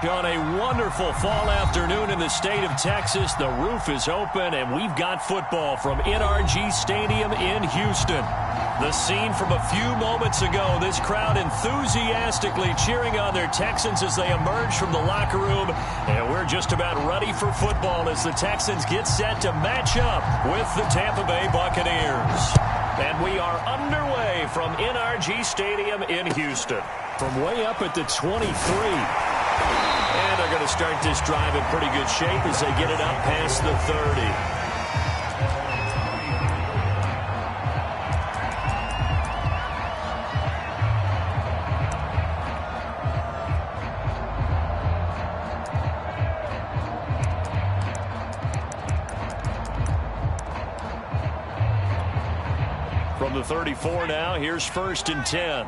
On a wonderful fall afternoon in the state of Texas, the roof is open, and we've got football from NRG Stadium in Houston. The scene from a few moments ago, this crowd enthusiastically cheering on their Texans as they emerge from the locker room, and we're just about ready for football as the Texans get set to match up with the Tampa Bay Buccaneers. And we are underway from NRG Stadium in Houston. From way up at the 23. And they're going to start this drive in pretty good shape as they get it up past the 30. From the 34 now, here's 1st and 10.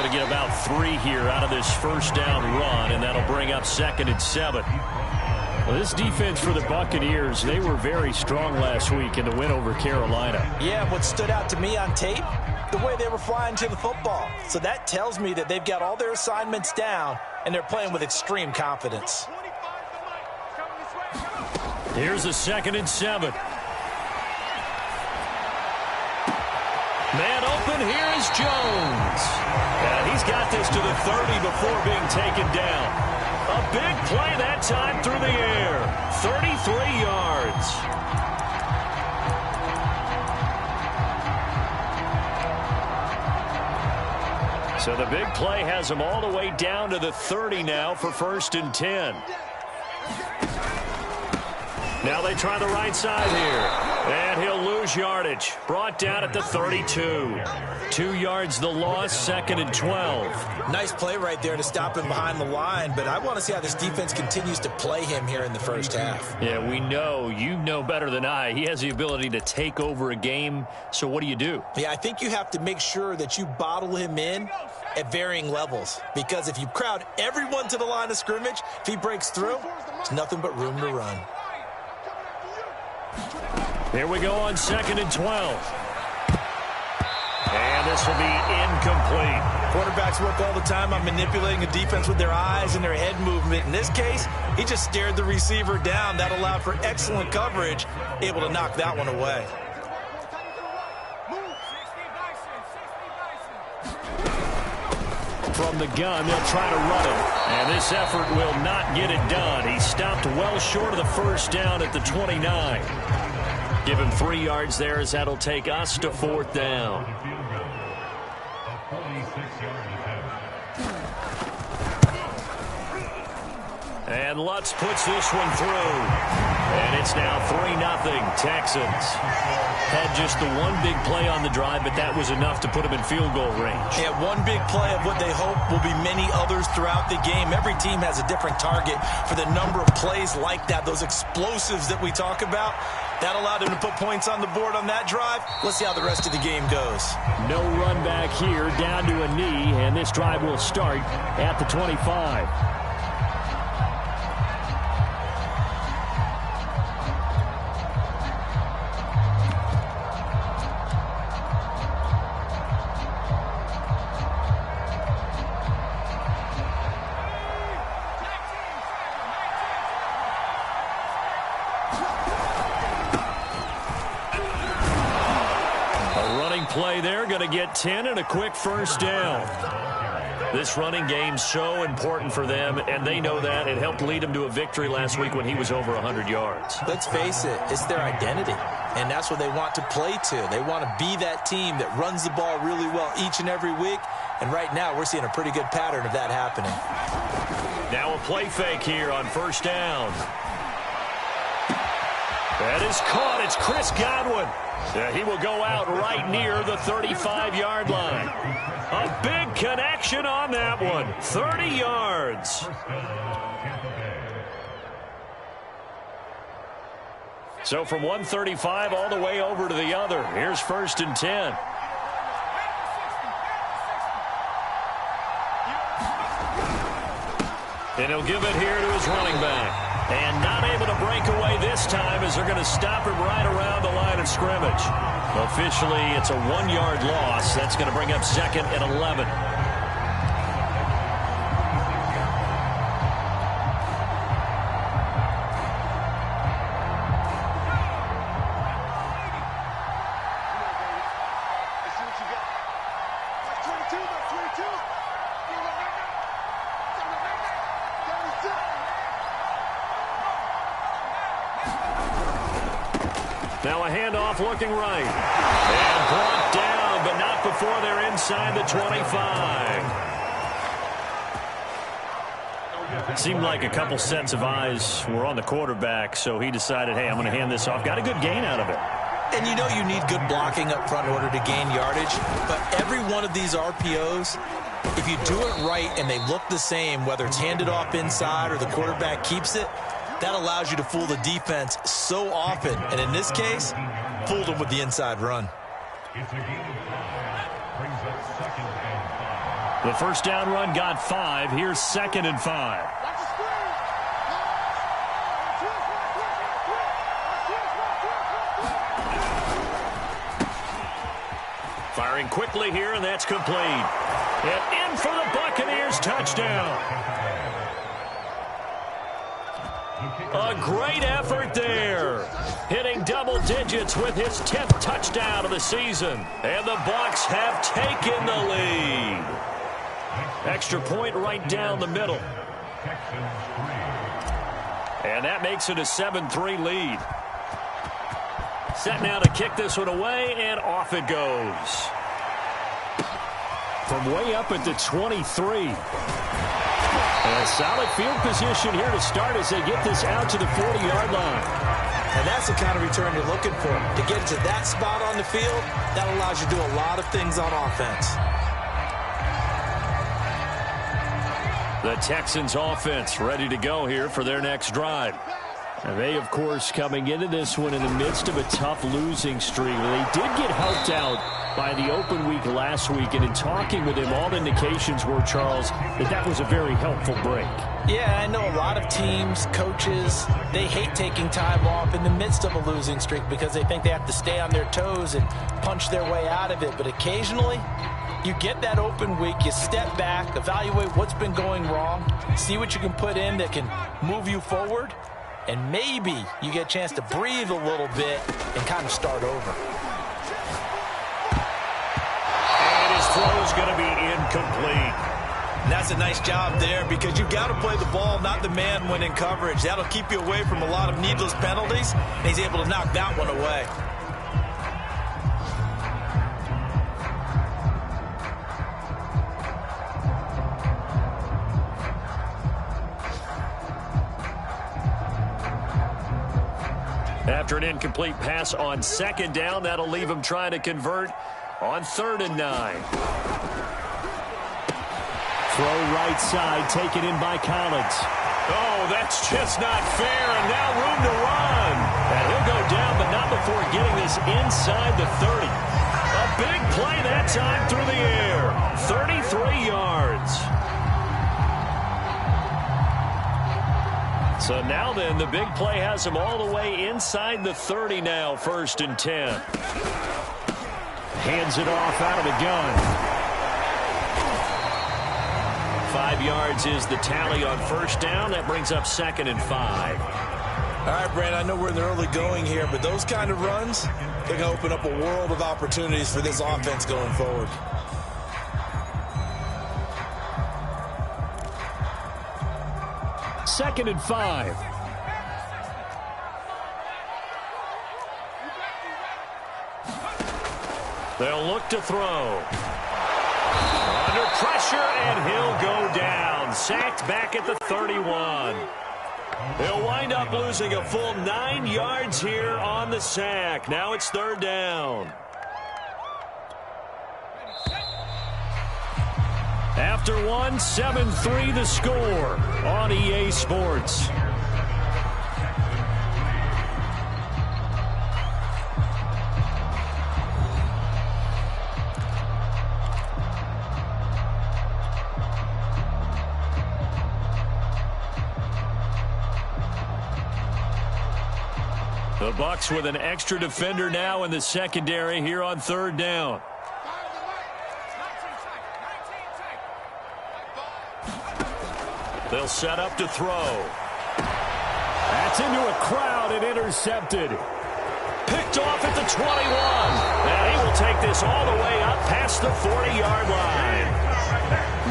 Get about 3 here out of this first down run, and that'll bring up 2nd and 7. Well, this defense for the Buccaneers, they were very strong last week in the win over Carolina. Yeah, what stood out to me on tape, the way they were flying to the football. So that tells me that they've got all their assignments down, and they're playing with extreme confidence. Here's a 2nd and 7. Man open, here is Jones. And he's got this to the 30 before being taken down. A big play that time through the air. 33 yards. So the big play has him all the way down to the 30 now for 1st and 10. Now they try the right side here. And he'll lose yardage. Brought down at the 32. 2 yards the loss, 2nd and 12. Nice play right there to stop him behind the line, but I want to see how this defense continues to play him here in the first half. Yeah, we know. You know better than I. He has the ability to take over a game, so what do? Yeah, I think you have to make sure that you bottle him in at varying levels, because if you crowd everyone to the line of scrimmage, if he breaks through, there's nothing but room to run. Here we go on 2nd and 12. And this will be incomplete. Quarterbacks work all the time on manipulating a defense with their eyes and their head movement. In this case, he just stared the receiver down. That allowed for excellent coverage, able to knock that one away. From the gun, they'll try to run it. And this effort will not get it done. He stopped well short of the first down at the 29. Give him 3 yards there as that'll take us to 4th down. And Lutz puts this one through. And it's now 3-0 Texans. Had just the one big play on the drive, but that was enough to put them in field goal range. Yeah, one big play of what they hope will be many others throughout the game. Every team has a different target for the number of plays like that, those explosives that we talk about. That allowed him to put points on the board on that drive. Let's see how the rest of the game goes. No run back here, down to a knee, and this drive will start at the 25. Play there, going to get 10 and a quick first down. This running game's so important for them, and they know that. It helped lead them to a victory last week when he was over 100 yards. Let's face it, it's their identity, and that's what they want to play to. They want to be that team that runs the ball really well each and every week, and right now we're seeing a pretty good pattern of that happening. Now a play fake here on 1st down. That is caught. It's Chris Godwin. He will go out right near the 35-yard line. A big connection on that one. 30 yards. So from 135 all the way over to the other. Here's 1st and 10. And he'll give it here to his running back. And not able to break away this time as they're going to stop him right around the line of scrimmage. Officially, it's a 1-yard loss. That's going to bring up 2nd and 11. Now a handoff looking right. And brought down, but not before they're inside the 25. It seemed like a couple sets of eyes were on the quarterback, so he decided, hey, I'm going to hand this off. Got a good gain out of it. And you know you need good blocking up front in order to gain yardage, but every one of these RPOs, if you do it right and they look the same, whether it's handed off inside or the quarterback keeps it, that allows you to fool the defense so often. And in this case, fooled them with the inside run. The first down run got 5. Here's 2nd and 5. Firing quickly here, and that's complete. And in for the Buccaneers touchdown. A great effort there. Hitting double digits with his 10th touchdown of the season. And the Bucs have taken the lead. Extra point right down the middle. And that makes it a 7-3 lead. Set now to kick this one away, and off it goes. From way up at the 23. And a solid field position here to start as they get this out to the 40-yard line. And that's the kind of return you're looking for. To get to that spot on the field, that allows you to do a lot of things on offense. The Texans offense ready to go here for their next drive. And they, of course, coming into this one in the midst of a tough losing streak. They did get helped out by the open week last week, and in talking with him, all indications were, Charles, that was a very helpful break. Yeah, I know a lot of teams, coaches, they hate taking time off in the midst of a losing streak because they think they have to stay on their toes and punch their way out of it. But occasionally, you get that open week, you step back, evaluate what's been going wrong, see what you can put in that can move you forward, and maybe you get a chance to breathe a little bit and kind of start over. And his throw is going to be incomplete. And that's a nice job there because you've got to play the ball, not the man when in coverage. That'll keep you away from a lot of needless penalties, and he's able to knock that one away. After an incomplete pass on 2nd down, that'll leave him trying to convert on 3rd and 9. Throw right side, taken in by Collins. Oh, that's just not fair, and now room to run. And he'll go down, but not before getting this inside the 30. A big play that time through the air. 33 yards. So now then, the big play has him all the way inside the 30 now, 1st and 10. Hands it off out of the gun. 5 yards is the tally on 1st down. That brings up 2nd and 5. All right, Brand, I know we're in the early going here, but those kind of runs, they're going to open up a world of opportunities for this offense going forward. Second and 5. They'll look to throw. Under pressure, and he'll go down. Sacked back at the 31. They'll wind up losing a full 9 yards here on the sack. Now it's 3rd down. After one, 7-3 the score on EA Sports. The Bucs with an extra defender now in the secondary here on third down. They'll set up to throw. That's into a crowd and intercepted. Picked off at the 21. And he will take this all the way up past the 40-yard line.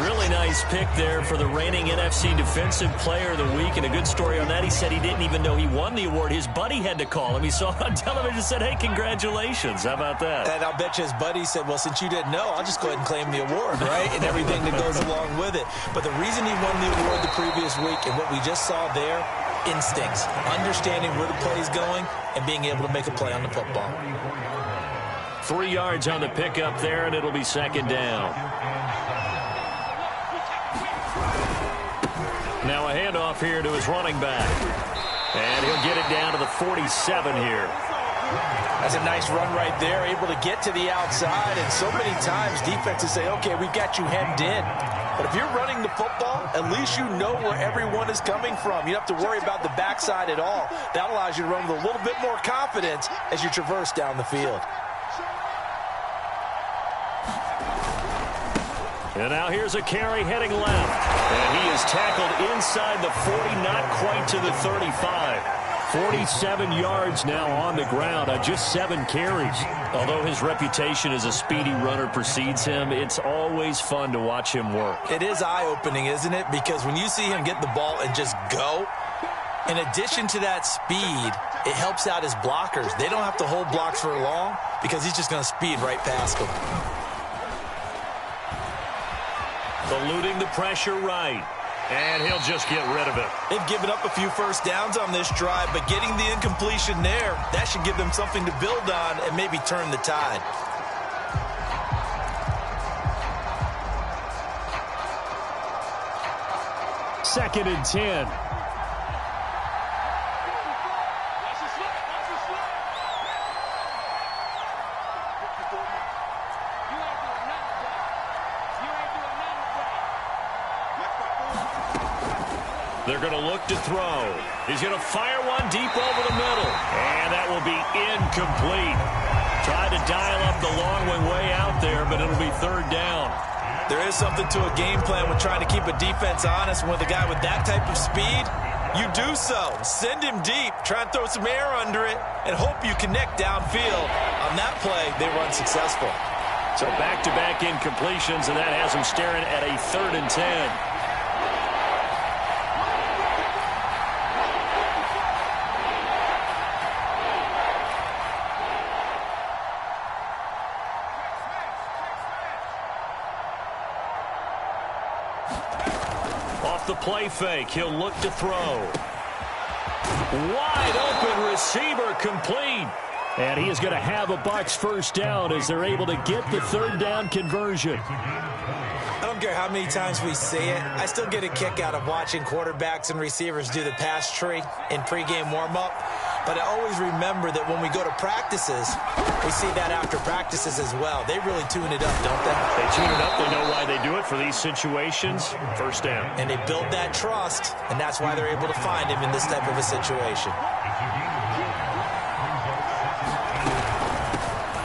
Really nice pick there for the reigning NFC Defensive Player of the Week. And a good story on that, he said he didn't even know he won the award. His buddy had to call him. He saw it on television and said, hey, congratulations. How about that? And I'll bet you his buddy said, well, since you didn't know, I'll just go ahead and claim the award, right? And everything that goes along with it. But the reason he won the award the previous week and what we just saw there, instincts, understanding where the play is going and being able to make a play on the football. 3 yards on the pickup there, and it'll be second down. Now a handoff here to his running back. And he'll get it down to the 47 here. That's a nice run right there, able to get to the outside. And so many times defenses say, okay, we've got you hemmed in. But if you're running the football, at least you know where everyone is coming from. You don't have to worry about the backside at all. That allows you to run with a little bit more confidence as you traverse down the field. And now here's a carry heading left. And he is tackled inside the 40, not quite to the 35. 47 yards now on the ground on just 7 carries. Although his reputation as a speedy runner precedes him, it's always fun to watch him work. It is eye-opening, isn't it? Because when you see him get the ball and just go, in addition to that speed, it helps out his blockers. They don't have to hold blocks for long because he's just going to speed right past them. Eluding the pressure right. And he'll just get rid of it. They've given up a few first downs on this drive, but getting the incompletion there, that should give them something to build on and maybe turn the tide. Second and 10. They're going to look to throw. He's going to fire one deep over the middle. And that will be incomplete. Tried to dial up the long way out there, but it'll be third down. There is something to a game plan with trying to keep a defense honest. With a guy with that type of speed, you do so. Send him deep. Try and throw some air under it and hope you connect downfield. On that play, they were unsuccessful. So back-to-back incompletions, and that has him staring at a 3rd and 10. The play fake. He'll look to throw. Wide open receiver complete. And he is going to have a Bucs first down as they're able to get the 3rd down conversion. I don't care how many times we say it. I still get a kick out of watching quarterbacks and receivers do the pass tree in pregame warm-up. But I always remember that when we go to practices, we see that after practices as well. They really tune it up, don't they? They tune it up. They know why they do it for these situations. First down. And they build that trust, and that's why they're able to find him in this type of a situation.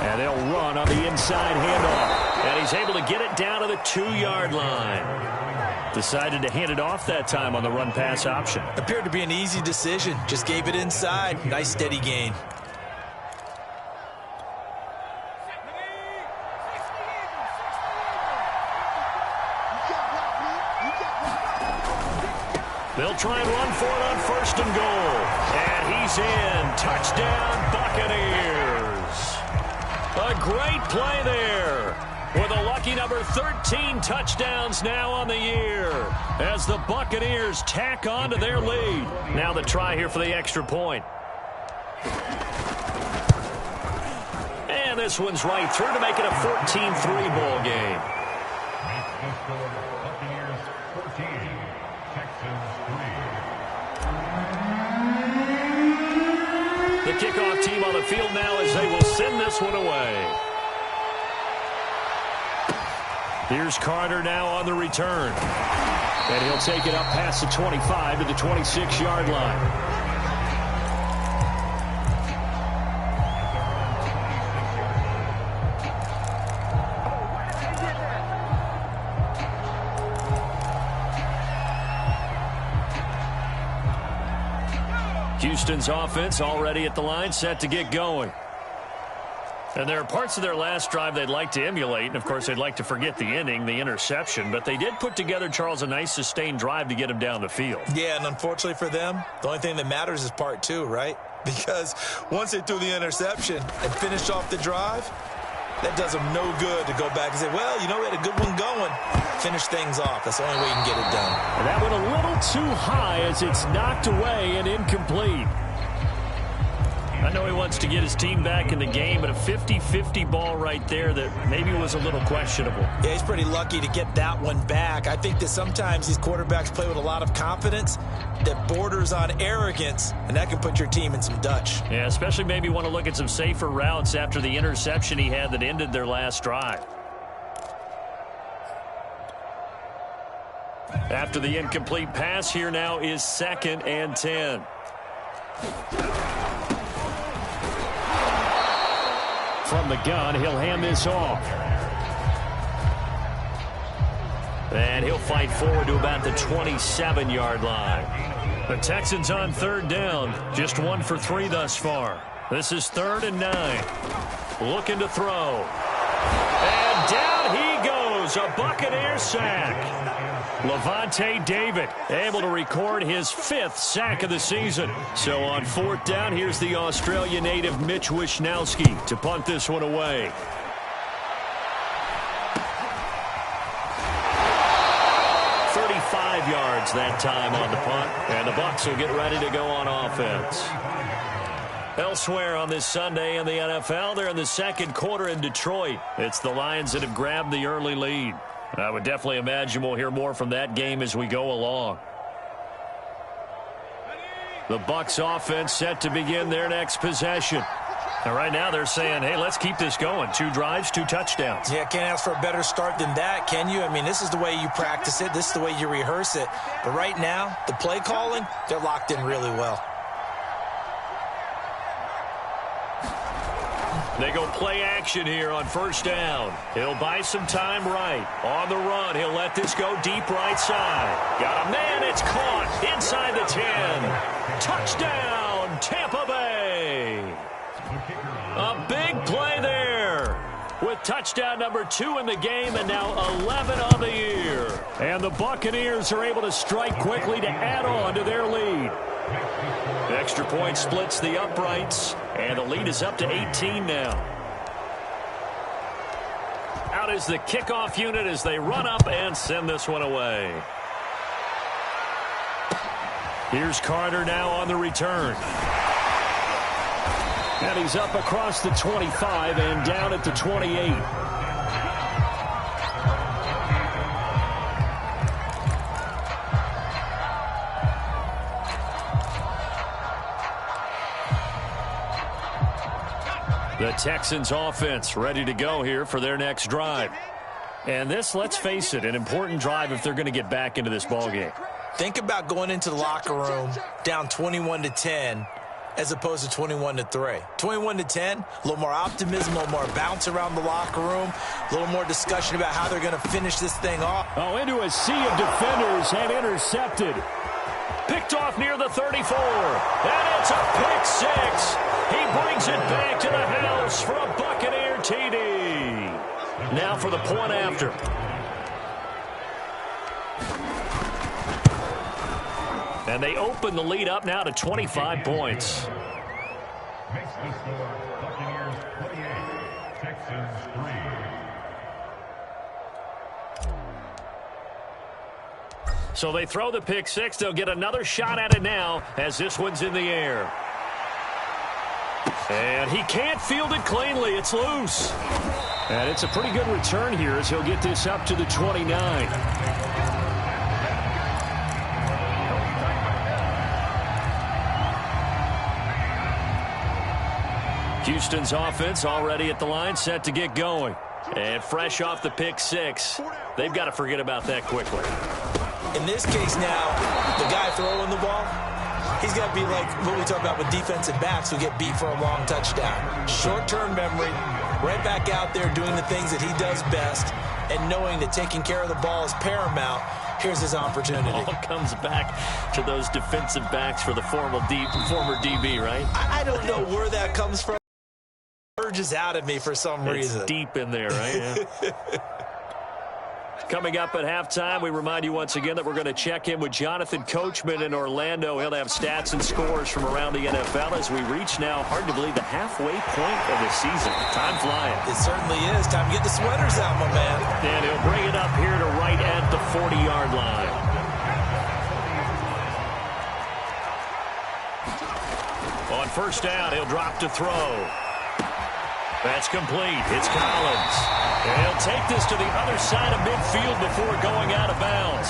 And they'll run on the inside handoff. And he's able to get it down to the 2-yard line. Decided to hand it off that time on the run-pass option. Appeared to be an easy decision. Just gave it inside. Nice steady gain. They'll try and run for it on 1st and goal. And he's in. Touchdown, Buccaneers. A great play there. With a lucky number 13 touchdowns now on the year as the Buccaneers tack on to their lead. Now the try here for the extra point. And this one's right through to make it a 14-3 ball game. Buccaneers 14, Texans 3. The kickoff team on the field now as they will send this one away. Here's Carter now on the return. And he'll take it up past the 25 to the 26-yard line. Houston's offense already at the line, set to get going. And there are parts of their last drive they'd like to emulate. And, of course, they'd like to forget the inning, the interception. But they did put together, Charles, a nice sustained drive to get him down the field. Yeah, and unfortunately for them, the only thing that matters is part two, right? Because once they threw the interception and finished off the drive, that does them no good to go back and say, well, you know, we had a good one going. Finish things off. That's the only way you can get it done. And that went a little too high as it's knocked away and incomplete. I know he wants to get his team back in the game, but a 50-50 ball right there that maybe was a little questionable. Yeah, he's pretty lucky to get that one back. I think that sometimes these quarterbacks play with a lot of confidence that borders on arrogance, and that can put your team in some Dutch. Yeah, especially maybe want to look at some safer routes after the interception he had that ended their last drive. After the incomplete pass, here now is 2nd and 10. From the gun, he'll hand this off. And he'll fight forward to about the 27-yard line. The Texans on 3rd down. Just 1 for 3 thus far. This is 3rd and 9. Looking to throw. And down he goes. A Buccaneer sack. Levante David able to record his 5th sack of the season. So on 4th down, here's the Australia native Mitch Wishnowsky to punt this one away. Yards that time on the punt, and the Bucs will get ready to go on offense. Elsewhere on this Sunday in the NFL, they're in the 2nd quarter in Detroit. It's the Lions that have grabbed the early lead. I would definitely imagine we'll hear more from that game as we go along. The Bucs offense set to begin their next possession. And right now they're saying, hey, let's keep this going. 2 drives, 2 touchdowns. Yeah, can't ask for a better start than that, can you? I mean, this is the way you practice it. This is the way you rehearse it. But right now, the play calling, they're locked in really well. They go play action here on 1st down. He'll buy some time right. On the run, he'll let this go deep right side. Got a man, it's caught inside the 10. Touchdown, Tampa Bay. A big play there with touchdown number 2 in the game and now 11 on the year. And the Buccaneers are able to strike quickly to add on to their lead. The extra point splits the uprights, and the lead is up to 18 now. Out is the kickoff unit as they run up and send this one away. Here's Carter now on the return. And he's up across the 25 and down at the 28. The Texans offense ready to go here for their next drive. And this, let's face it, an important drive if they're going to get back into this ballgame. Think about going into the locker room down 21-10. As opposed to 21-3. 21-10, a little more optimism, a little more bounce around the locker room, a little more discussion about how they're going to finish this thing off. Oh, into a sea of defenders and intercepted. Picked off near the 34. And it's a pick 6. He brings it back to the house for a Buccaneer TD. Now for the point after. And they open the lead up now to 25 points. Makes the score Buccaneers 28, Texans 3. So they throw the pick 6. They'll get another shot at it now as this one's in the air. And he can't field it cleanly. It's loose. And it's a pretty good return here as he'll get this up to the 29. Houston's offense already at the line, set to get going. And fresh off the pick 6, they've got to forget about that quickly. In this case now, the guy throwing the ball, he's got to be like what we talk about with defensive backs who get beat for a long touchdown. Short-term memory, right back out there doing the things that he does best, and knowing that taking care of the ball is paramount, here's his opportunity. It all comes back to those defensive backs for the former DB, right? I don't know where that comes from. It urges out of me for some reason. It's deep in there, right? Yeah. Coming up at halftime, we remind you once again that we're going to check in with Jonathan Coachman in Orlando. He'll have stats and scores from around the NFL as we reach now, hard to believe, the halfway point of the season. Time flying. It certainly is. Time to get the sweaters out, my man. And he'll bring it up here to right at the 40-yard line. On first down, he'll drop to throw. That's complete. It's Collins. And he'll take this to the other side of midfield before going out of bounds.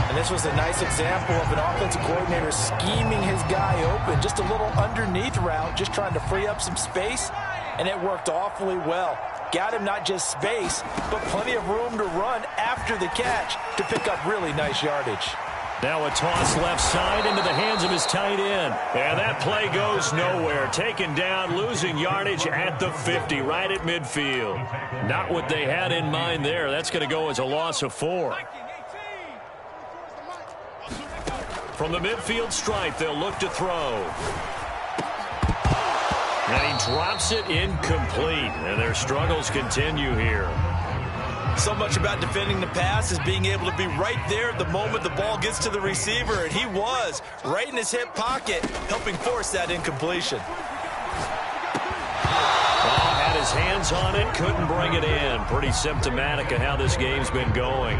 And this was a nice example of an offensive coordinator scheming his guy open. Just a little underneath route, just trying to free up some space, and it worked awfully well. Got him not just space, but plenty of room to run after the catch to pick up really nice yardage. Now a toss left side into the hands of his tight end. And that play goes nowhere. Taken down, losing yardage at the 50, right at midfield. Not what they had in mind there. That's going to go as a loss of 4. From the midfield stripe, they'll look to throw. And he drops it incomplete. And their struggles continue here. So much about defending the pass is being able to be right there the moment the ball gets to the receiver, and he was right in his hip pocket, helping force that incompletion. Had his hands on it, couldn't bring it in. Pretty symptomatic of how this game's been going.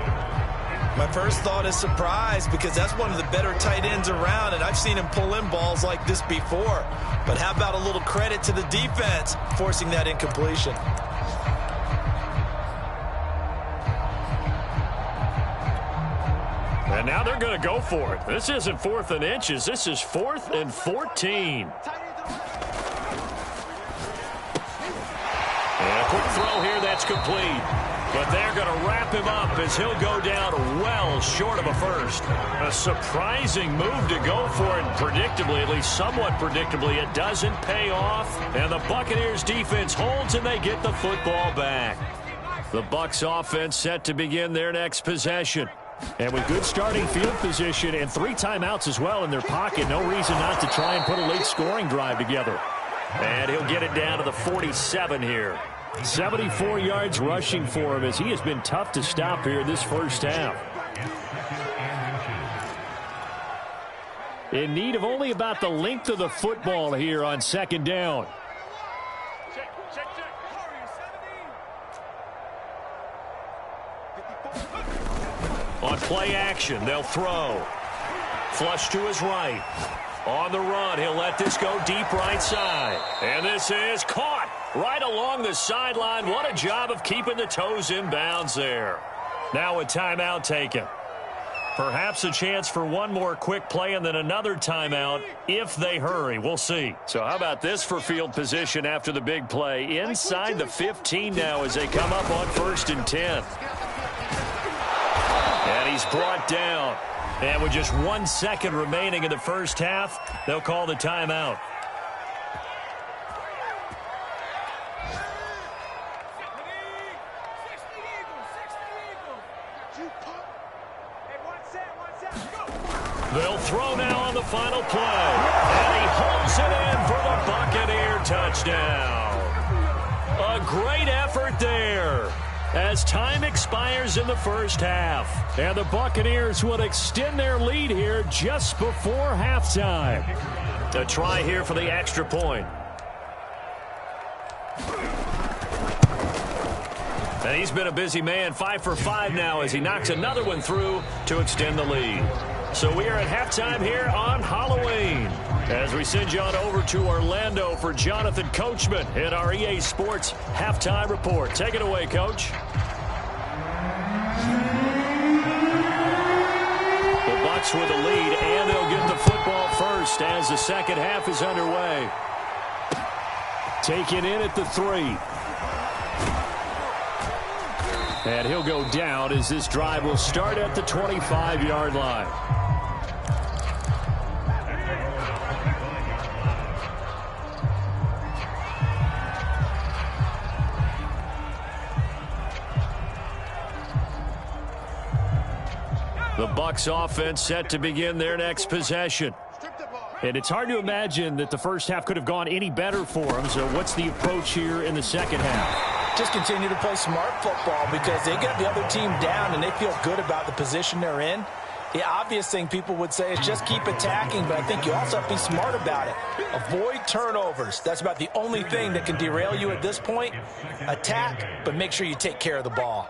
My first thought is surprise, because that's one of the better tight ends around, and I've seen him pull in balls like this before. But how about a little credit to the defense forcing that incompletion? And now they're going to go for it. This isn't 4th and inches. This is 4th and 14. And a quick throw here that's complete. But they're going to wrap him up as he'll go down well short of a first. A surprising move to go for it. Predictably, at least somewhat predictably, it doesn't pay off. And the Buccaneers defense holds and they get the football back. The Bucs offense set to begin their next possession. And with good starting field position and 3 timeouts as well in their pocket, no reason not to try and put a late scoring drive together. And he'll get it down to the 47 here. 74 yards rushing for him as he has been tough to stop here this first half. In need of only about the length of the football here on second down. On play action, they'll throw. Flush to his right. On the run, he'll let this go deep right side. And this is caught right along the sideline. What a job of keeping the toes in bounds there. Now a timeout taken. Perhaps a chance for one more quick play and then another timeout if they hurry. We'll see. So how about this for field position after the big play? Inside the 15 now as they come up on 1st and 10. And he's brought down. And with just 1 second remaining in the first half, they'll call the timeout. They'll throw now on the final play. And he holds it in for the Buccaneer touchdown. A great effort there as time expires in the first half. And the Buccaneers will extend their lead here just before halftime. A try here for the extra point. And he's been a busy man, 5 for 5 now as he knocks another one through to extend the lead. So we are at halftime here on Halloween as we send you on over to Orlando for Jonathan Coachman in our EA Sports Halftime Report. Take it away, Coach. The Bucs with the lead, and they'll get the football first as the second half is underway. Taken in at the 3. And he'll go down as this drive will start at the 25-yard line. The Bucs offense set to begin their next possession. And it's hard to imagine that the first half could have gone any better for them. So what's the approach here in the second half? Just continue to play smart football because they got the other team down and they feel good about the position they're in. The obvious thing people would say is just keep attacking, but I think you also have to be smart about it. Avoid turnovers. That's about the only thing that can derail you at this point. Attack, but make sure you take care of the ball.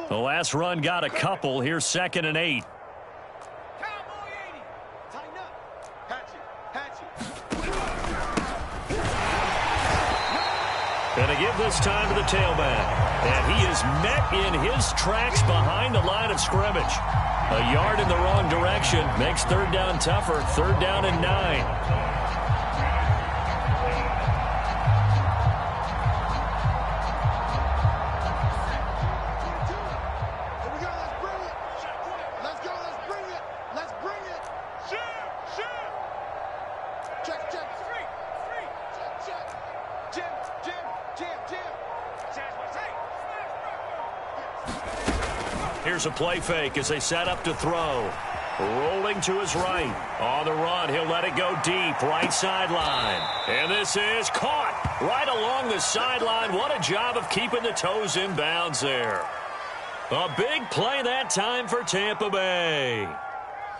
The last run got a couple. Here's 2nd and 8. And to give this time to the tailback. And he is met in his tracks behind the line of scrimmage. A yard in the wrong direction makes 3rd down tougher. 3rd down and 9. Here's a play fake as they set up to throw. Rolling to his right. On the run, he'll let it go deep. Right sideline. And this is caught right along the sideline. What a job of keeping the toes in bounds there. A big play that time for Tampa Bay.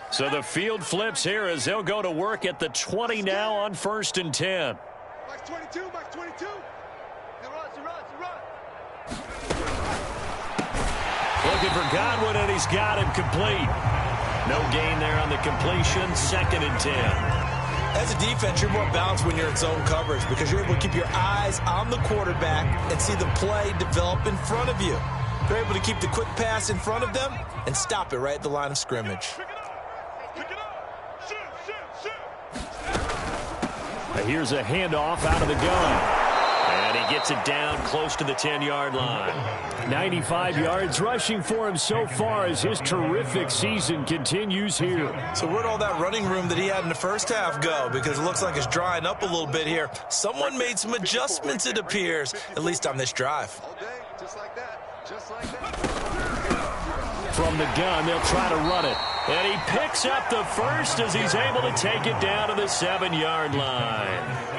So the field flips here as they'll go to work at the 20 now on 1st and 10. Max 22, Max 22. He runs. Looking for Godwin, and he's got him complete. No gain there on the completion. 2nd and 10. As a defense, you're more balanced when you're in zone coverage because you're able to keep your eyes on the quarterback and see the play develop in front of you. You're able to keep the quick pass in front of them and stop it right at the line of scrimmage. Here's a handoff out of the gun. And he gets it down close to the 10-yard line. 95 yards rushing for him so far as his terrific season continues here. So where'd all that running room that he had in the first half go? Because it looks like it's drying up a little bit here. Someone made some adjustments, it appears, at least on this drive. All day, just like that, just like that. From the gun, they'll try to run it. And he picks up the first as he's able to take it down to the 7-yard line.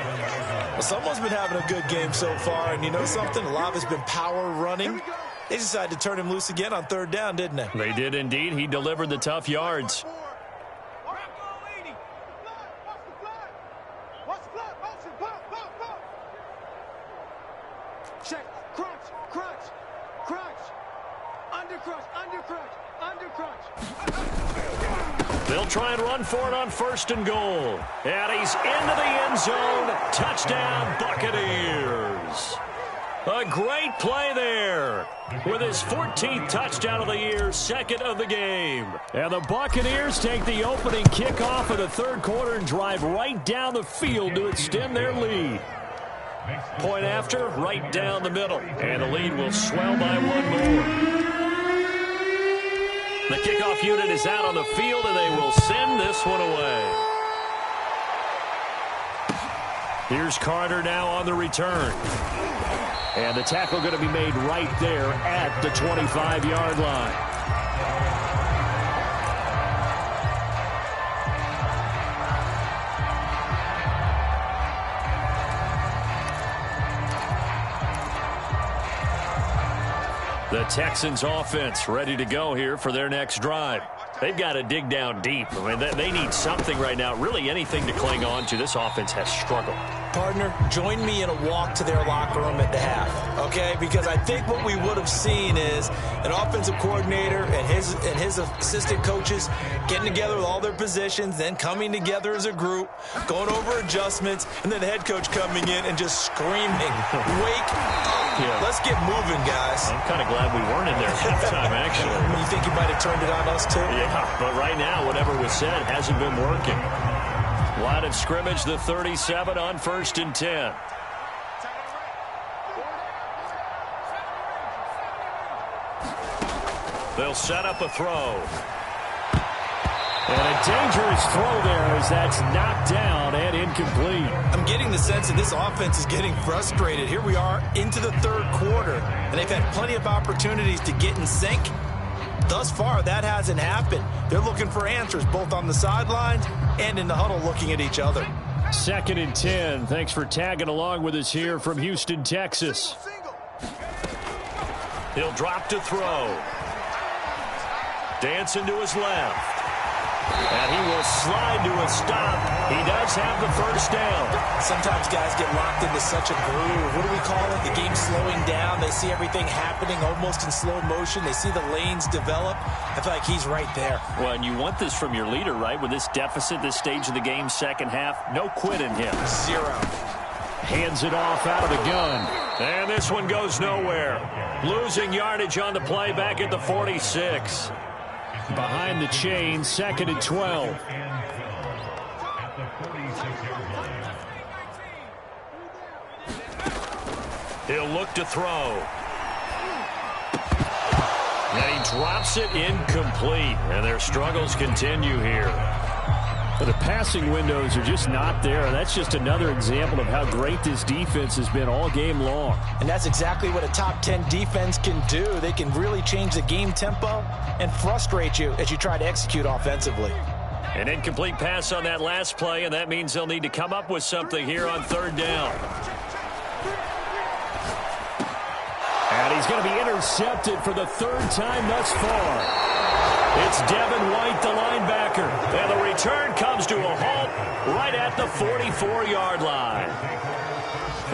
Well, someone's been having a good game so far, and you know something? A lot of it's been power running. They decided to turn him loose again on 3rd down, didn't they? They did indeed. He delivered the tough yards. Check, crunch. Under crunch. They'll try and run for it on 1st and goal. And he's into the end zone. Touchdown, Buccaneers. A great play there with his 14th touchdown of the year, 2nd of the game. And the Buccaneers take the opening kickoff of the 3rd quarter and drive right down the field to extend their lead. Point after, right down the middle. And the lead will swell by 1 more. The kickoff unit is out on the field, and they will send this one away. Here's Carter now on the return. And the tackle going to be made right there at the 25-yard line. The Texans offense ready to go here for their next drive. They've got to dig down deep. I mean, they need something right now, really anything to cling on to. This offense has struggled. Partner, join me in a walk to their locker room at the half, okay? Because I think what we would have seen is an offensive coordinator and his assistant coaches getting together with all their positions, then coming together as a group, going over adjustments, and then the head coach coming in and just screaming, wake up. Yeah. Let's get moving, guys. I'm kind of glad we weren't in there halftime, actually. You think you might have turned it on us, too? Yeah, but right now, whatever was said hasn't been working. Line of scrimmage, the 37 on 1st and 10. They'll set up a throw. And a dangerous throw there as that's knocked down and incomplete. I'm getting the sense that this offense is getting frustrated. Here we are into the 3rd quarter, and they've had plenty of opportunities to get in sync, thus far, that hasn't happened. They're looking for answers both on the sidelines and in the huddle looking at each other. 2nd and 10. Thanks for tagging along with us here from Houston, Texas. He'll drop to throw. Dancing to his left. And he will slide to a stop. He does have the first down. Sometimes guys get locked into such a groove. What do we call it? The game's slowing down. They see everything happening almost in slow motion. They see the lanes develop. I feel like he's right there. Well, and you want this from your leader, right? With this deficit, this stage of the game, second half, no quit in him. Zero. Hands it off out of the gun. And this one goes nowhere. Losing yardage on the play back at the 46. Behind the chain, 2nd and 12. He'll look to throw. And he drops it incomplete. And their struggles continue here. The passing windows are just not there. That's just another example of how great this defense has been all game long. And that's exactly what a top 10 defense can do. They can really change the game tempo and frustrate you as you try to execute offensively. An incomplete pass on that last play, and that means they'll need to come up with something here on 3rd down. And he's going to be intercepted for the 3rd time thus far. It's Devin White, the linebacker. And the return comes to a halt right at the 44-yard line.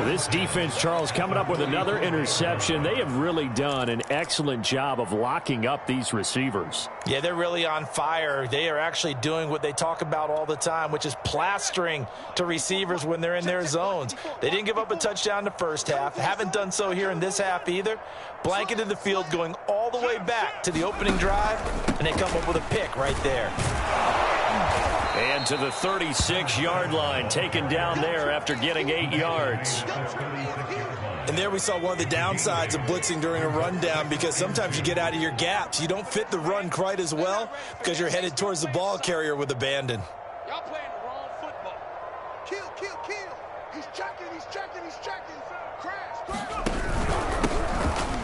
This defense, Charles, coming up with another interception. They have really done an excellent job of locking up these receivers. Yeah, they're really on fire. They are actually doing what they talk about all the time, which is plastering to receivers when they're in their zones. They didn't give up a touchdown in the first half. Haven't done so here in this half either. Blanketed the field going all the way back to the opening drive, and they come up with a pick right there. And to the 36-yard line, taken down there after getting 8 yards. And there we saw one of the downsides of blitzing during a rundown, because sometimes you get out of your gaps. You don't fit the run quite as well because you're headed towards the ball carrier with abandon. Y'all playing the wrong football. Kill, kill, kill. He's checking, he's checking, he's checking. Crash, crash.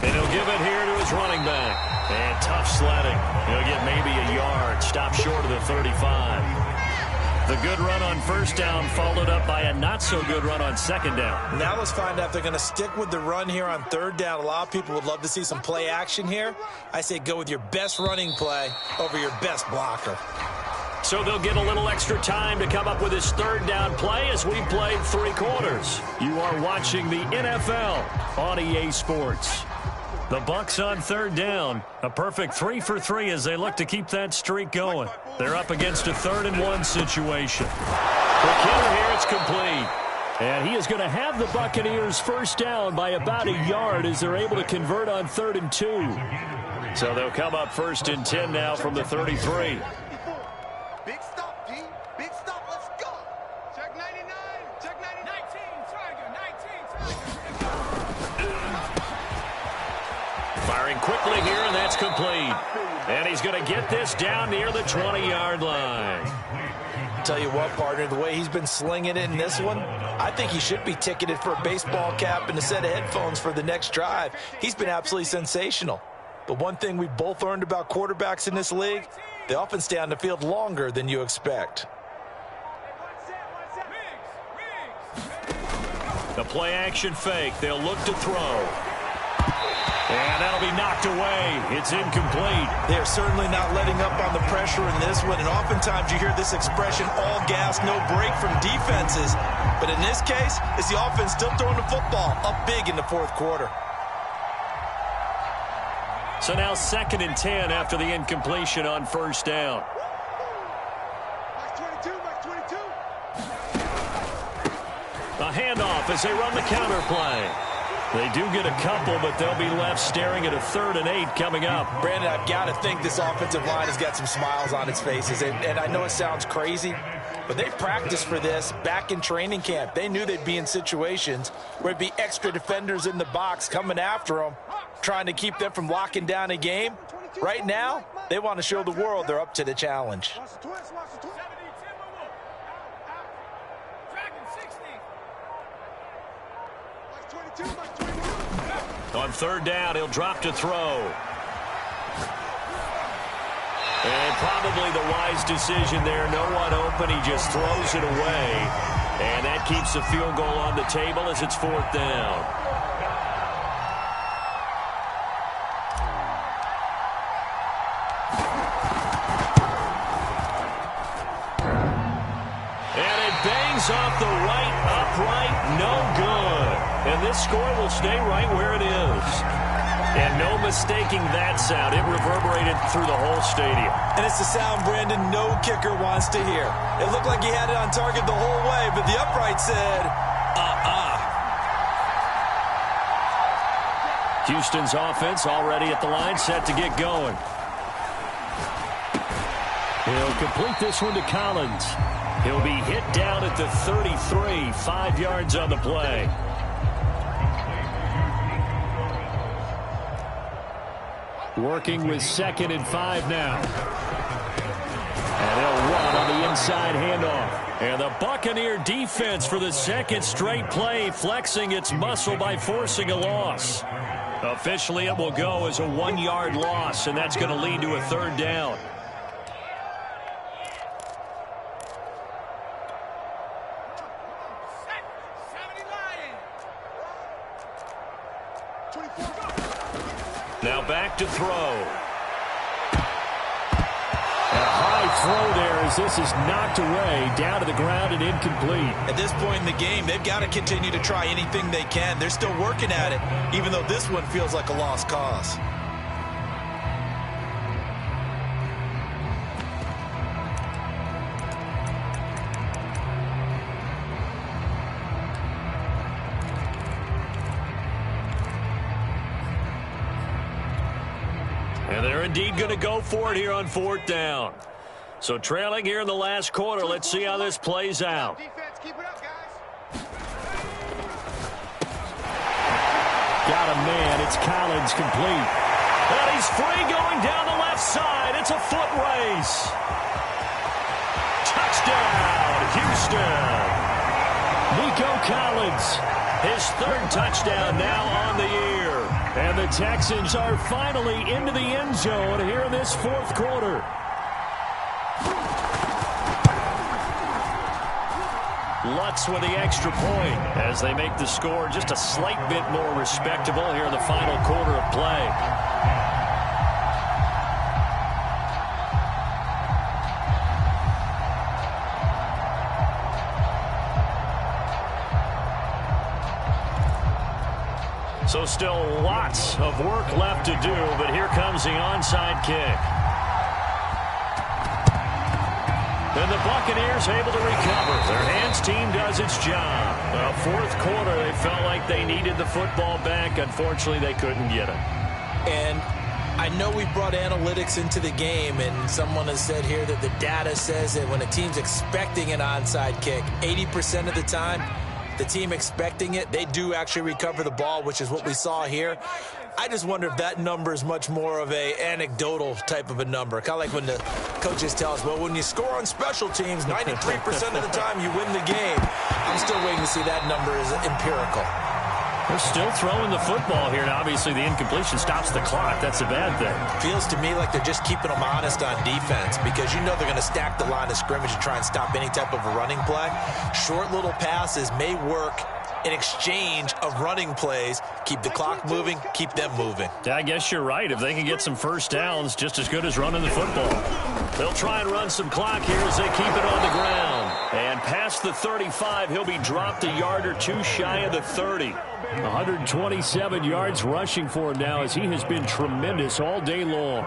And he'll give it here to his running back. And tough sledding. He'll get maybe a yard. Stop short of the 35. The good run on 1st down followed up by a not-so-good run on 2nd down. Now let's find out if they're going to stick with the run here on 3rd down. A lot of people would love to see some play action here. I say go with your best running play over your best blocker. So they'll get a little extra time to come up with his 3rd down play as we played 3 quarters. You are watching the NFL on EA Sports. The Bucs on 3rd down. A perfect 3 for 3 as they look to keep that streak going. They're up against a 3rd and 1 situation. The killer here, it's complete. And he is going to have the Buccaneers 1st down by about a yard as they're able to convert on 3rd and 2. So they'll come up 1st and 10 now from the 33. Big stop, D. Big stop. Let's go. Check 99. Check 99. 19. Tiger. 19. Tiger. Firing quickly here, and that's complete. And he's going to get this down near the 20-yard line. Tell you what, partner, the way he's been slinging it in this one, I think he should be ticketed for a baseball cap and a set of headphones for the next drive. He's been absolutely sensational. But one thing we've both learned about quarterbacks in this league, they often stay on the field longer than you expect. The play-action fake. They'll look to throw. And that'll be knocked away. It's incomplete. They're certainly not letting up on the pressure in this one, and oftentimes you hear this expression, all gas, no break from defenses. But in this case, it's the offense still throwing the football up big in the 4th quarter. So now 2nd and 10 after the incompletion on 1st down. Max 22, Max 22. A handoff as they run the counter play. They do get a couple, but they'll be left staring at a 3rd and 8 coming up. Brandon, I've got to think this offensive line has got some smiles on its faces. And I know it sounds crazy, but they practiced for this back in training camp. They knew they'd be in situations where it'd be extra defenders in the box coming after them, trying to keep them from locking down a game. Right now, they want to show the world they're up to the challenge. On 3rd down, he'll drop to throw. And probably the wise decision there. No one open. He just throws it away. And that keeps the field goal on the table as it's 4th down. And it bangs off the right upright. No good. And this score will stay right where it is. And no mistaking that sound. It reverberated through the whole stadium. And it's the sound, Brandon, no kicker wants to hear. It looked like he had it on target the whole way, but the upright said, Houston's offense already at the line, set to get going. He'll complete this one to Collins. He'll be hit down at the 33, 5 yards on the play. Working with 2nd and 5 now. And they'll run on the inside handoff. And the Buccaneer defense for the 2nd straight play, flexing its muscle by forcing a loss. Officially, it will go as a 1-yard loss, and that's going to lead to a 3rd down. Now back to throw. A high throw there as this is knocked away, down to the ground and incomplete. At this point in the game, they've got to continue to try anything they can. They're still working at it, even though this one feels like a lost cause. And they're indeed going to go for it here on 4th down. So trailing here in the last quarter. Let's see how this plays out. Defense, keep it up, guys. Got a man. It's Collins complete. And he's free going down the left side. It's a foot race. Touchdown, Houston. Nico Collins, his 3rd touchdown now on the year. And the Texans are finally into the end zone here in this 4th quarter. Lutz with the extra point as they make the score just a slight bit more respectable here in the final quarter of play. So still lots of work left to do, but here comes the onside kick. And the Buccaneers able to recover. Their hands team does its job. Well, 4th quarter, they felt like they needed the football back. Unfortunately, they couldn't get it. And I know we brought analytics into the game, and someone has said here that the data says that when a team's expecting an onside kick, 80% of the time, the team expecting it, they do actually recover the ball, which is what we saw here. I just wonder if that number is much more of a anecdotal type of a number. Kind of like when the coaches tell us, well, when you score on special teams, 93% of the time you win the game. I'm still waiting to see that number is empirical. They're still throwing the football here, and obviously the incompletion stops the clock. That's a bad thing. Feels to me like they're just keeping them honest on defense because you know they're going to stack the line of scrimmage and try and stop any type of a running play. Short little passes may work in exchange of running plays. Keep the clock moving, keep them moving. I guess you're right. If they can get some first downs, just as good as running the football. They'll try and run some clock here as they keep it on the ground. And past the 35, he'll be dropped a yard or two shy of the 30. 127 yards rushing for him now as he has been tremendous all day long.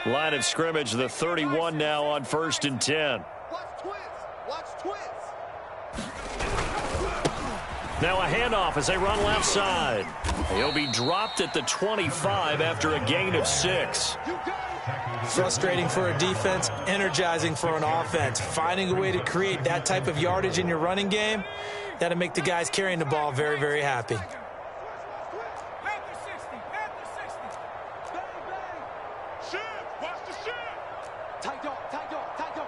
Line of scrimmage, the 31 now on 1st and 10. Watch twins. Watch twins. Now a handoff as they run left side. He'll be dropped at the 25 after a gain of 6. Frustrating for a defense, energizing for an offense. Finding a way to create that type of yardage in your running game, that'll make the guys carrying the ball very, very happy. Shift. Watch the shit. Tight dog, tight dog, tight dog.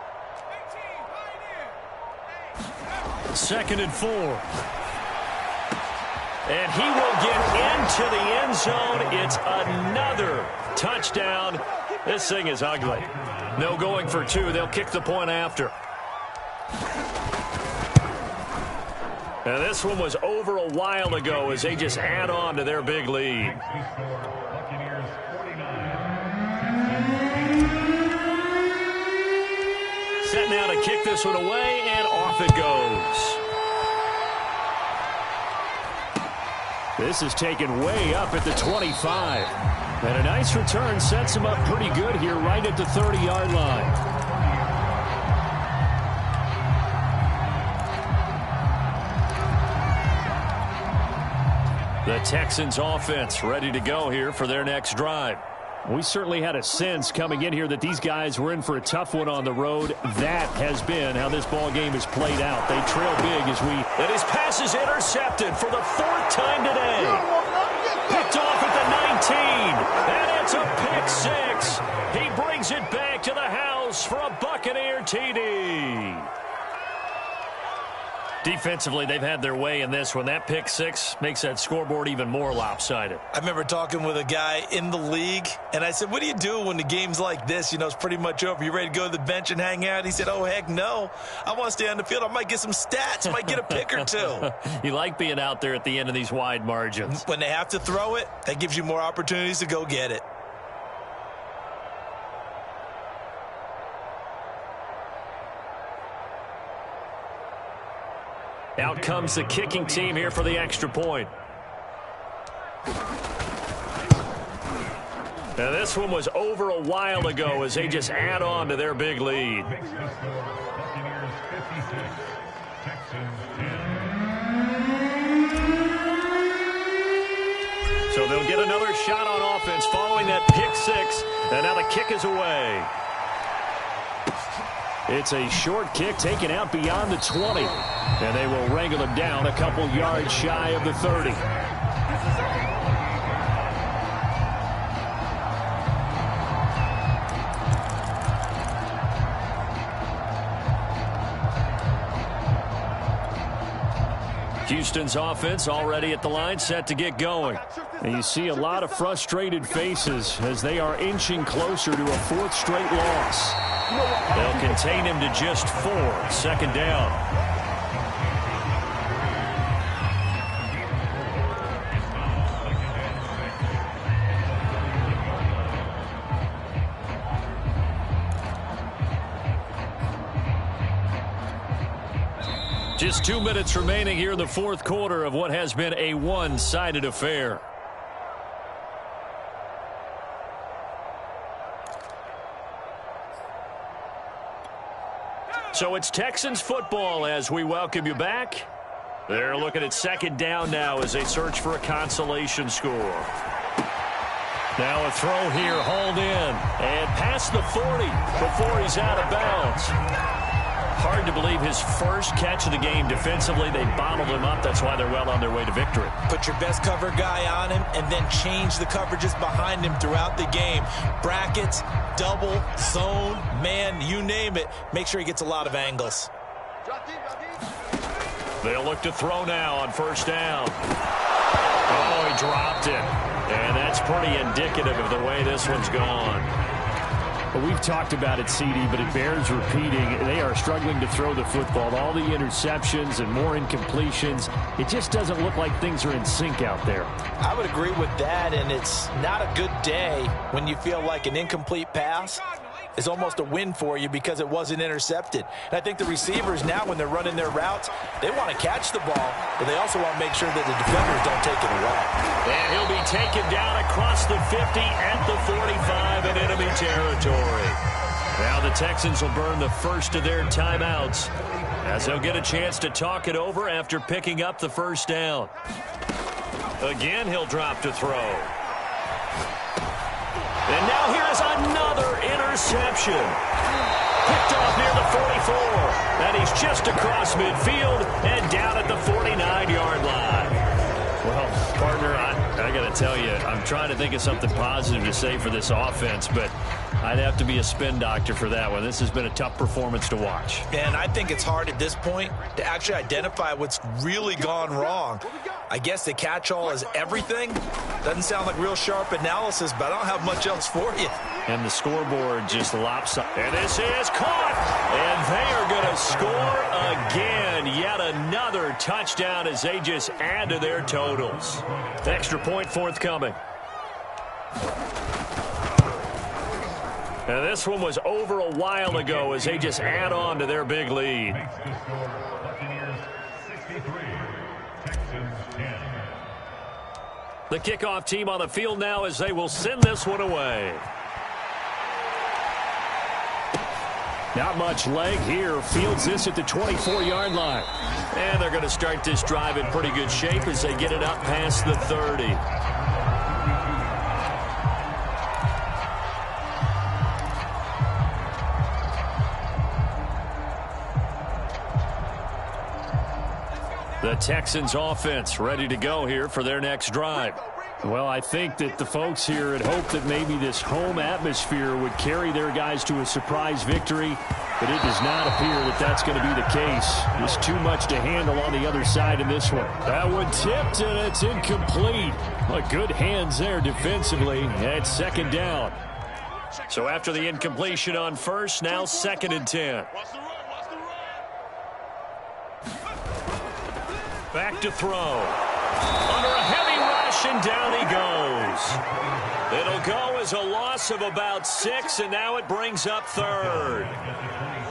18, 2nd and 4. And he will get into the end zone. It's another touchdown. This thing is ugly. No going for 2. They'll kick the point after. And this one was over a while ago as they just add on to their big lead. Set now to kick this one away, and off it goes. This is taken way up at the 25. And a nice return sets him up pretty good here right at the 30-yard line. The Texans offense ready to go here for their next drive. We certainly had a sense coming in here that these guys were in for a tough one on the road. That has been how this ball game has played out. They trail big as we... And his pass is intercepted for the 4th time today. Picked off at the 19. And it's a pick 6. He brings it back to the house for a Buccaneer TD. Defensively, they've had their way in this one. That pick 6 makes that scoreboard even more lopsided. I remember talking with a guy in the league, and I said, what do you do when the game's like this? You know, it's pretty much over. You ready to go to the bench and hang out? He said, oh, heck no. I want to stay on the field. I might get some stats. I might get a pick or 2. You like being out there at the end of these wide margins. When they have to throw it, that gives you more opportunities to go get it. Out comes the kicking team here for the extra point. Now this one was over a while ago as they just add on to their big lead. So they'll get another shot on offense following that pick 6. And now the kick is away. It's a short kick taken out beyond the 20. And they will wrangle him down a couple yards shy of the 30. Houston's offense already at the line, set to get going. And you see a lot of frustrated faces as they are inching closer to a 4th straight loss. They'll contain him to just 4. 2nd down. Just 2 minutes remaining here in the 4th quarter of what has been a one-sided affair. So it's Texans football as we welcome you back. They're looking at 2nd down now as they search for a consolation score. Now a throw here, hauled in, and past the 40 before he's out of bounds. Hard to believe his first catch of the game defensively. They bottled him up. That's why they're well on their way to victory. Put your best cover guy on him and then change the coverages behind him throughout the game. Brackets, double, zone, man, you name it. Make sure he gets a lot of angles. They'll look to throw now on 1st down. Oh, he dropped it. And that's pretty indicative of the way this one's gone. Well, we've talked about it, CD, but it bears repeating. They are struggling to throw the football. All the interceptions and more incompletions. It just doesn't look like things are in sync out there. I would agree with that, and it's not a good day when you feel like an incomplete pass is almost a win for you because it wasn't intercepted. And I think the receivers now, when they're running their routes, they want to catch the ball, but they also want to make sure that the defenders don't take it away. And he'll be taken down across the 50 at the 45 in enemy territory. Now the Texans will burn the first of their timeouts as they'll get a chance to talk it over after picking up the 1st down. Again, he'll drop to throw. And now here's another interception. Picked off near the 44. And he's just across midfield and down at the 49-yard line. Well, partner, I I got to tell you, I'm trying to think of something positive to say for this offense, but I'd have to be a spin doctor for that one. This has been a tough performance to watch. And I think it's hard at this point to actually identify what's really gone wrong. I guess the catch-all is everything. Doesn't sound like real sharp analysis, but I don't have much else for you. And the scoreboard just lopsided. And this is caught. And they are going to score again. Yet another touchdown as they just add to their totals. Extra point forthcoming. And this one was over a while ago as they just add on to their big lead. Makes the score Buccaneers 63, Texans 10. The kickoff team on the field now as they will send this one away. Not much leg here. Fields this at the 24-yard line. And they're going to start this drive in pretty good shape as they get it up past the 30. The Texans offense ready to go here for their next drive. Well, I think that the folks here had hoped that maybe this home atmosphere would carry their guys to a surprise victory, but it does not appear that that's going to be the case. Just too much to handle on the other side in this one. That one tipped, and it's incomplete. Good hands there defensively at second down. So after the incompletion on first, now 2nd and 10. Back to throw. Under a heavy rush, and down he goes. It'll go as a loss of about 6, and now it brings up 3rd.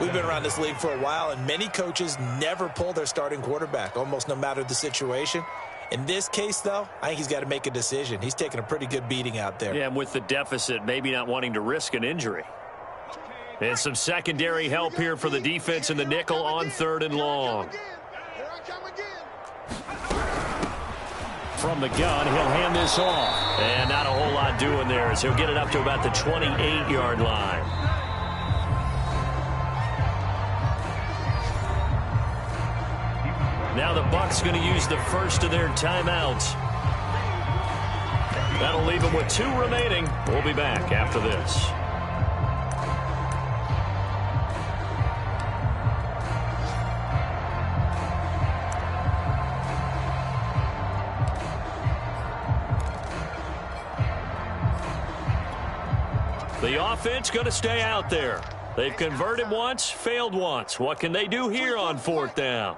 We've been around this league for a while, and many coaches never pull their starting quarterback, almost no matter the situation. In this case, though, I think he's got to make a decision. He's taking a pretty good beating out there. Yeah, and with the deficit, maybe not wanting to risk an injury. And some secondary help here for the defense in the nickel on 3rd and long. From the gun, he'll hand this off. And not a whole lot doing there as he'll get it up to about the 28-yard line. Now the Bucs going to use the first of their timeouts. That'll leave them with 2 remaining. We'll be back after this. The offense going to stay out there. They've converted once, failed once. What can they do here on 4th down?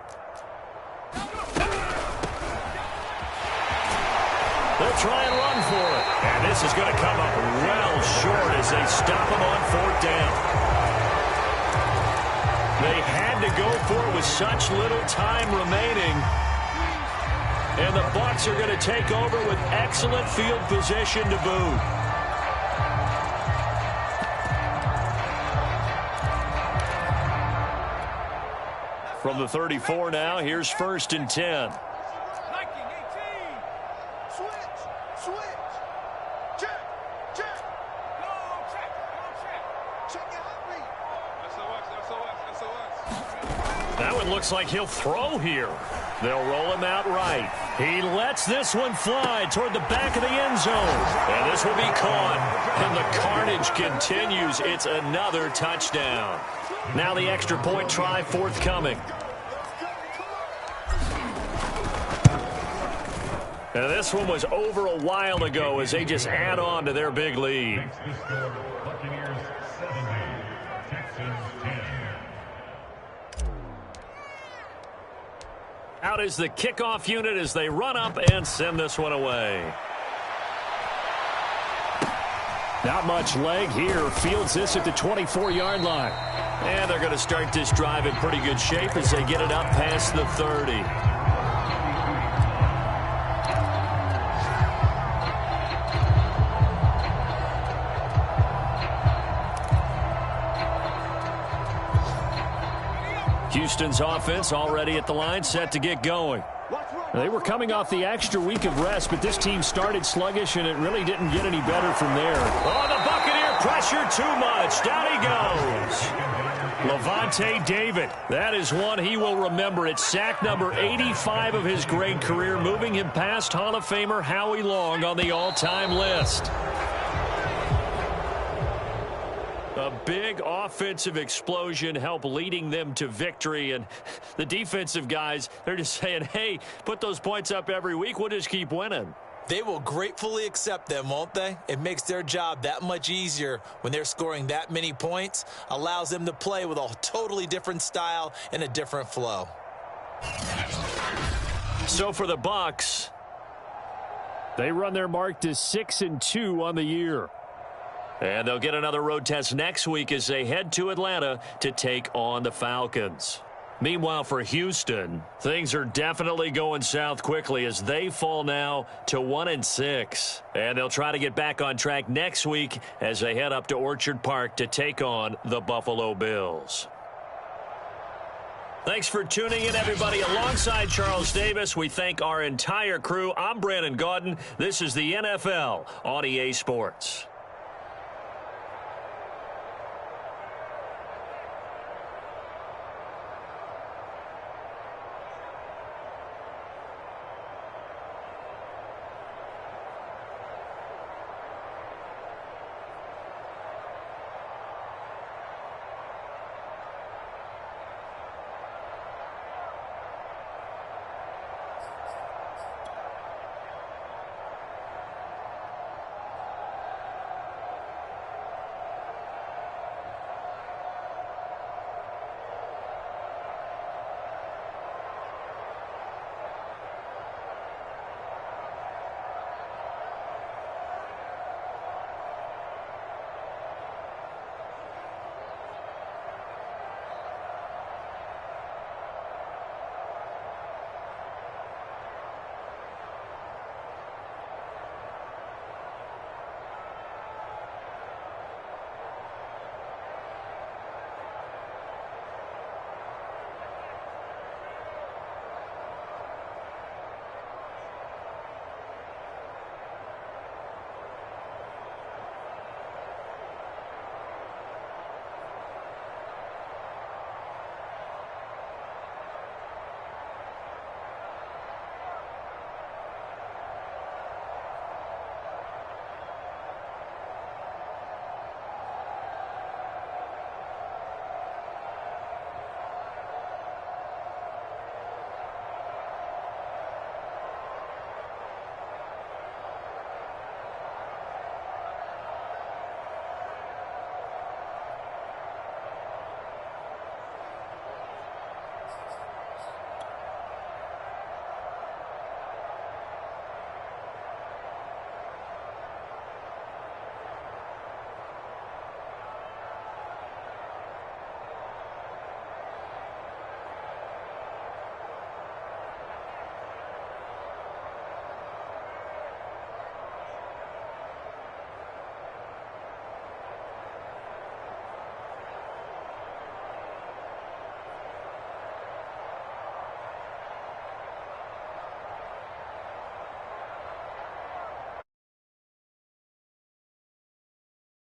They'll try and run for it. And this is going to come up well short as they stop him on 4th down. They had to go for it with such little time remaining. And the Bucs are going to take over with excellent field position to boot. From the 34 now, here's 1st and 10. That one looks like he'll throw here. They'll roll him out right. He lets this one fly toward the back of the end zone. And this will be caught. And the carnage continues. It's another touchdown. Now the extra point try forthcoming. And this one was over a while ago as they just add on to their big lead. Makes the score Buccaneers 70, Texans 10. Out is the kickoff unit as they run up and send this one away. Not much leg here. Fields this at the 24-yard line. And they're going to start this drive in pretty good shape as they get it up past the 30. Houston's offense already at the line, set to get going. They were coming off the extra week of rest, but this team started sluggish, and it really didn't get any better from there. Oh, the Buccaneer pressure too much. Down he goes. Levante David. That is one he will remember. It's sack number 85 of his great career, moving him past Hall of Famer Howie Long on the all-time list. A big offensive explosion helped leading them to victory. And the defensive guys, they're just saying, hey, put those points up every week. We'll just keep winning. They will gratefully accept them, won't they? It makes their job that much easier when they're scoring that many points. Allows them to play with a totally different style and a different flow. So for the Bucs, they run their mark to 6-2 on the year. And they'll get another road test next week as they head to Atlanta to take on the Falcons. Meanwhile, for Houston, things are definitely going south quickly as they fall now to 1-6. And they'll try to get back on track next week as they head up to Orchard Park to take on the Buffalo Bills. Thanks for tuning in, everybody. Alongside Charles Davis, we thank our entire crew. I'm Brandon Gaudin. This is the NFL on EA Sports.